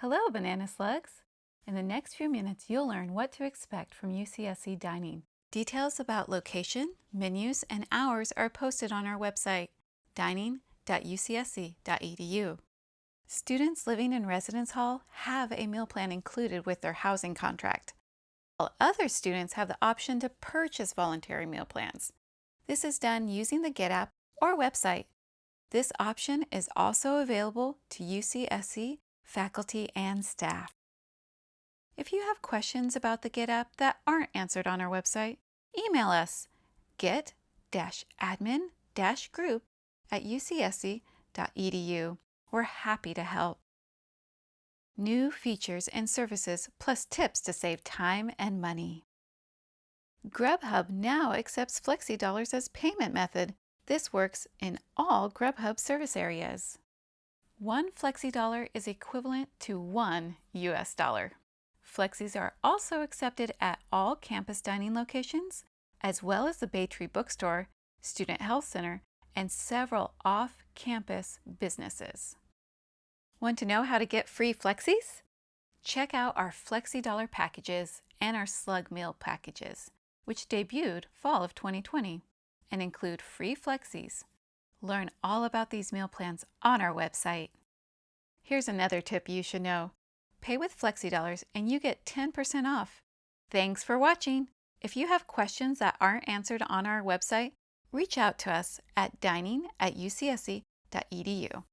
Hello, banana slugs! In the next few minutes, you'll learn what to expect from UCSC Dining. Details about location, menus, and hours are posted on our website, dining.ucsc.edu. Students living in Residence Hall have a meal plan included with their housing contract, while other students have the option to purchase voluntary meal plans. This is done using the Get app or website. This option is also available to UCSC faculty and staff. If you have questions about the Get app that aren't answered on our website, email us get-admin-group@ucsc.edu. We're happy to help. New features and services plus tips to save time and money. Grubhub now accepts Flexi Dollars as payment method. This works in all Grubhub service areas. One Flexi Dollar is equivalent to $1 US. Flexis are also accepted at all campus dining locations, as well as the Bay Tree Bookstore, Student Health Center, and several off-campus businesses. Want to know how to get free Flexis? Check out our Flexi Dollar packages and our Slug Meal packages, which debuted fall of 2020 and include free Flexis. Learn all about these meal plans on our website. Here's another tip you should know. Pay with Flexi Dollars and you get 10% off. Thanks for watching. If you have questions that aren't answered on our website, reach out to us at dining@ucsc.edu.